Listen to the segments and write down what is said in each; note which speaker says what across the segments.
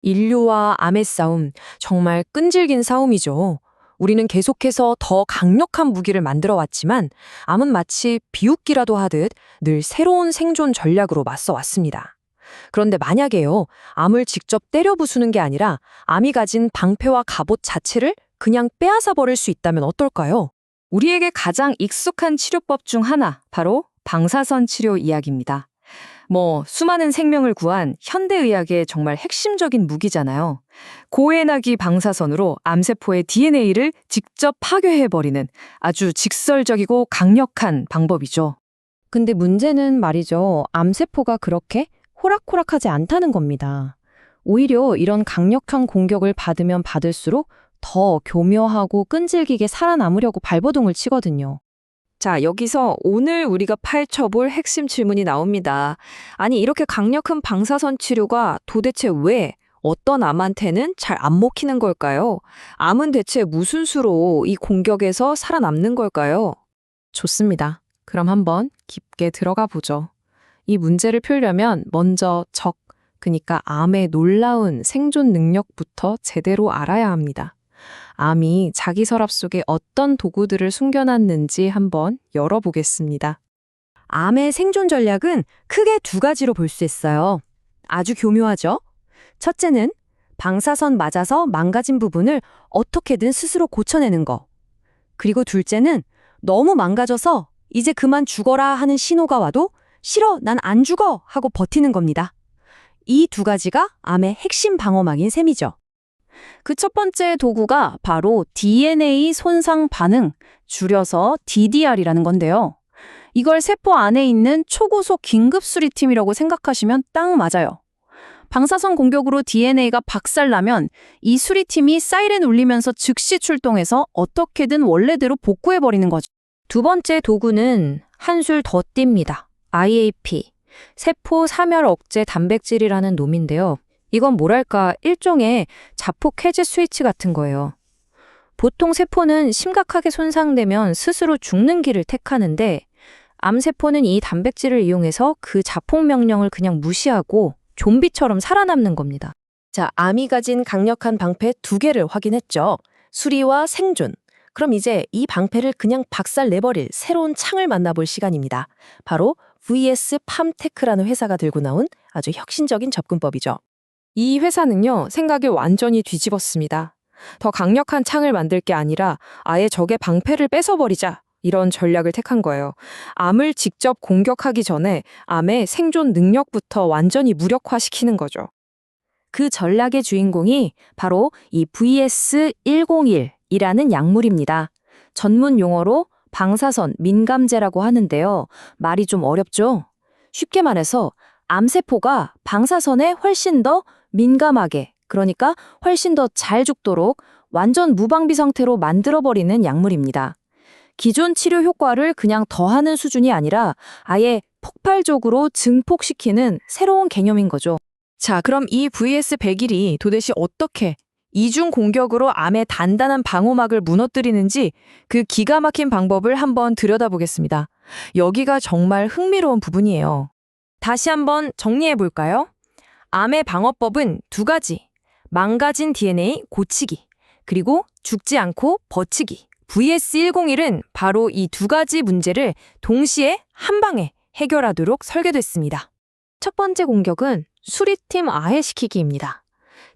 Speaker 1: 인류와 암의 싸움, 정말 끈질긴 싸움이죠. 우리는 계속해서 더 강력한 무기를 만들어 왔지만 암은 마치 비웃기라도 하듯 늘 새로운 생존 전략으로 맞서 왔습니다. 그런데 만약에요, 암을 직접 때려 부수는 게 아니라 암이 가진 방패와 갑옷 자체를 그냥 빼앗아 버릴 수 있다면 어떨까요?
Speaker 2: 우리에게 가장 익숙한 치료법 중 하나, 바로 방사선 치료 이야기입니다. 수많은 생명을 구한 현대의학의 정말 핵심적인 무기잖아요. 고에너지 방사선으로 암세포의 DNA를 직접 파괴해버리는 아주 직설적이고 강력한 방법이죠.
Speaker 1: 근데 문제는 말이죠. 암세포가 그렇게 호락호락하지 않다는 겁니다. 오히려 이런 강력한 공격을 받으면 받을수록 더 교묘하고 끈질기게 살아남으려고 발버둥을 치거든요.
Speaker 2: 자, 여기서 오늘 우리가 파헤쳐볼 핵심 질문이 나옵니다. 아니, 이렇게 강력한 방사선 치료가 도대체 왜 어떤 암한테는 잘 안 먹히는 걸까요? 암은 대체 무슨 수로 이 공격에서 살아남는 걸까요?
Speaker 1: 좋습니다. 그럼 한번 깊게 들어가 보죠. 이 문제를 풀려면 먼저 그러니까 암의 놀라운 생존 능력부터 제대로 알아야 합니다. 암이 자기 서랍 속에 어떤 도구들을 숨겨놨는지 한번 열어보겠습니다. 암의 생존 전략은 크게 두 가지로 볼 수 있어요. 아주 교묘하죠? 첫째는 방사선 맞아서 망가진 부분을 어떻게든 스스로 고쳐내는 거. 그리고 둘째는 너무 망가져서 이제 그만 죽어라 하는 신호가 와도 싫어, 난 안 죽어 하고 버티는 겁니다. 이 두 가지가 암의 핵심 방어막인 셈이죠. 그 첫 번째 도구가 바로 DNA 손상 반응, 줄여서 DDR이라는 건데요. 이걸 세포 안에 있는 초고속 긴급 수리팀이라고 생각하시면 딱 맞아요. 방사선 공격으로 DNA가 박살나면 이 수리팀이 사이렌 울리면서 즉시 출동해서 어떻게든 원래대로 복구해버리는 거죠. 두 번째 도구는 한술 더 띱니다. IAP, 세포 사멸 억제 단백질이라는 놈인데요. 이건 뭐랄까 일종의 자폭 해제 스위치 같은 거예요. 보통 세포는 심각하게 손상되면 스스로 죽는 길을 택하는데 암세포는 이 단백질을 이용해서 그 자폭 명령을 그냥 무시하고 좀비처럼 살아남는 겁니다. 자, 암이 가진 강력한 방패 두 개를 확인했죠. 수리와 생존. 그럼 이제 이 방패를 그냥 박살 내버릴 새로운 창을 만나볼 시간입니다. 바로 VS 팜테크라는 회사가 들고 나온 아주 혁신적인 접근법이죠. 이 회사는요, 생각을 완전히 뒤집었습니다. 더 강력한 창을 만들 게 아니라 아예 적의 방패를 뺏어버리자, 이런 전략을 택한 거예요. 암을 직접 공격하기 전에 암의 생존 능력부터 완전히 무력화시키는 거죠. 그 전략의 주인공이 바로 이 VS101이라는 약물입니다. 전문 용어로 방사선 민감제라고 하는데요. 말이 좀 어렵죠? 쉽게 말해서 암세포가 방사선에 훨씬 더 민감하게, 그러니까 훨씬 더 잘 죽도록 완전 무방비 상태로 만들어버리는 약물입니다. 기존 치료 효과를 그냥 더하는 수준이 아니라 아예 폭발적으로 증폭시키는 새로운 개념인 거죠. 자, 그럼 이 VS101이 도대체 어떻게 이중 공격으로 암의 단단한 방어막을 무너뜨리는지 그 기가 막힌 방법을 한번 들여다보겠습니다. 여기가 정말 흥미로운 부분이에요. 다시 한번 정리해 볼까요? 암의 방어법은 두 가지. 망가진 DNA 고치기, 그리고 죽지 않고 버티기. VS101은 바로 이 두 가지 문제를 동시에 한 방에 해결하도록 설계됐습니다. 첫 번째 공격은 수리팀 아해시키기입니다.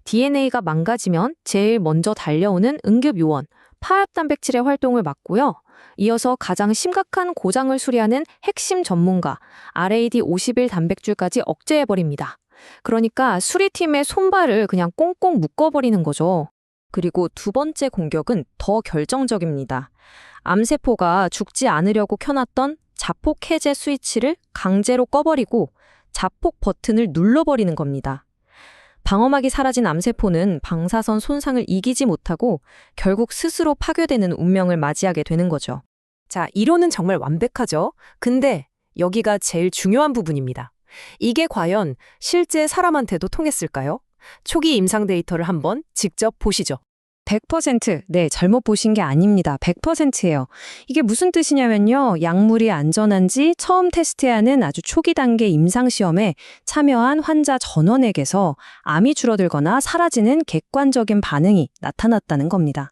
Speaker 1: DNA가 망가지면 제일 먼저 달려오는 응급요원, 파합단백질의 활동을 막고요. 이어서 가장 심각한 고장을 수리하는 핵심 전문가, RAD51 단백질까지 억제해버립니다. 그러니까 수리팀의 손발을 그냥 꽁꽁 묶어버리는 거죠. 그리고 두 번째 공격은 더 결정적입니다. 암세포가 죽지 않으려고 켜놨던 자폭 해제 스위치를 강제로 꺼버리고 자폭 버튼을 눌러버리는 겁니다. 방어막이 사라진 암세포는 방사선 손상을 이기지 못하고 결국 스스로 파괴되는 운명을 맞이하게 되는 거죠. 자, 이론은 정말 완벽하죠? 근데 여기가 제일 중요한 부분입니다. 이게 과연 실제 사람한테도 통했을까요? 초기 임상 데이터를 한번 직접 보시죠.
Speaker 3: 100%. 네, 잘못 보신 게 아닙니다. 100%예요. 이게 무슨 뜻이냐면요. 약물이 안전한지 처음 테스트하는 아주 초기 단계 임상시험에 참여한 환자 전원에게서 암이 줄어들거나 사라지는 객관적인 반응이 나타났다는 겁니다.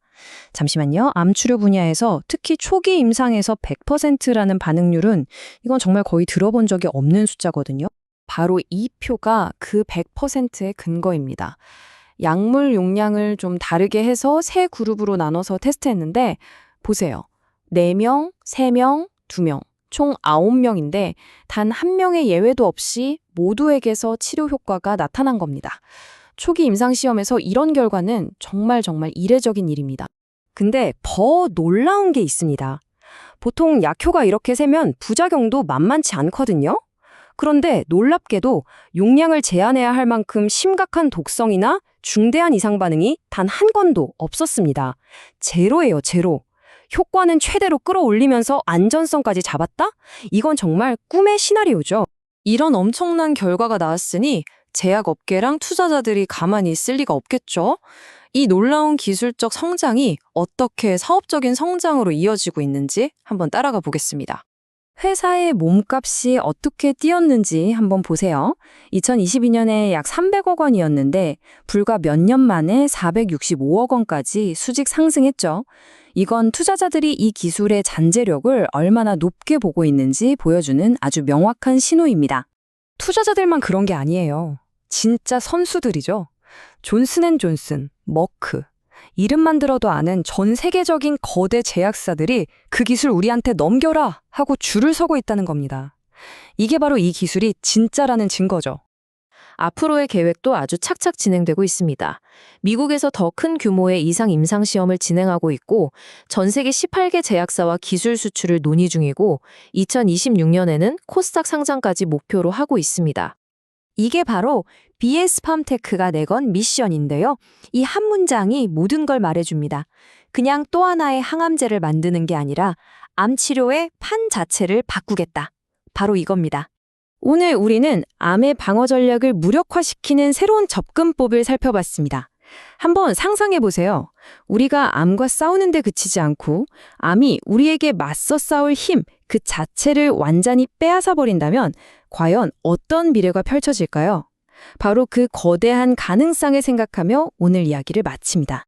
Speaker 3: 잠시만요. 암 치료 분야에서 특히 초기 임상에서 100%라는 반응률은 이건 정말 거의 들어본 적이 없는 숫자거든요.
Speaker 1: 바로 이 표가 그 100%의 근거입니다. 약물 용량을 좀 다르게 해서 세 그룹으로 나눠서 테스트했는데 보세요. 4명, 3명, 2명, 총 9명인데 단 한 명의 예외도 없이 모두에게서 치료 효과가 나타난 겁니다. 초기 임상시험에서 이런 결과는 정말 이례적인 일입니다.
Speaker 3: 근데 더 놀라운 게 있습니다. 보통 약효가 이렇게 세면 부작용도 만만치 않거든요. 그런데 놀랍게도 용량을 제한해야 할 만큼 심각한 독성이나 중대한 이상 반응이 단 한 건도 없었습니다. 제로예요, 제로. 효과는 최대로 끌어올리면서 안전성까지 잡았다? 이건 정말 꿈의 시나리오죠.
Speaker 2: 이런 엄청난 결과가 나왔으니 제약업계랑 투자자들이 가만히 있을 리가 없겠죠. 이 놀라운 기술적 성장이 어떻게 사업적인 성장으로 이어지고 있는지 한번 따라가 보겠습니다.
Speaker 3: 회사의 몸값이 어떻게 뛰었는지 한번 보세요. 2022년에 약 300억 원이었는데 불과 몇 년 만에 465억 원까지 수직 상승했죠. 이건 투자자들이 이 기술의 잔재력을 얼마나 높게 보고 있는지 보여주는 아주 명확한 신호입니다. 투자자들만 그런 게 아니에요. 진짜 선수들이죠. 존슨앤존슨, 머크. 이름만 들어도 아는 전 세계적인 거대 제약사들이 그 기술 우리한테 넘겨라 하고 줄을 서고 있다는 겁니다. 이게 바로 이 기술이 진짜라는 증거죠.
Speaker 2: 앞으로의 계획도 아주 착착 진행되고 있습니다. 미국에서 더 큰 규모의 이상 임상시험을 진행하고 있고 전 세계 18개 제약사와 기술 수출을 논의 중이고 2026년에는 코스닥 상장까지 목표로 하고 있습니다.
Speaker 3: 이게 바로 BS팜테크가 내건 미션인데요. 이 한 문장이 모든 걸 말해줍니다. 그냥 또 하나의 항암제를 만드는 게 아니라 암 치료의 판 자체를 바꾸겠다. 바로 이겁니다. 오늘 우리는 암의 방어 전략을 무력화시키는 새로운 접근법을 살펴봤습니다. 한번 상상해 보세요. 우리가 암과 싸우는데 그치지 않고 암이 우리에게 맞서 싸울 힘 그 자체를 완전히 빼앗아 버린다면 과연 어떤 미래가 펼쳐질까요? 바로 그 거대한 가능성을 생각하며 오늘 이야기를 마칩니다.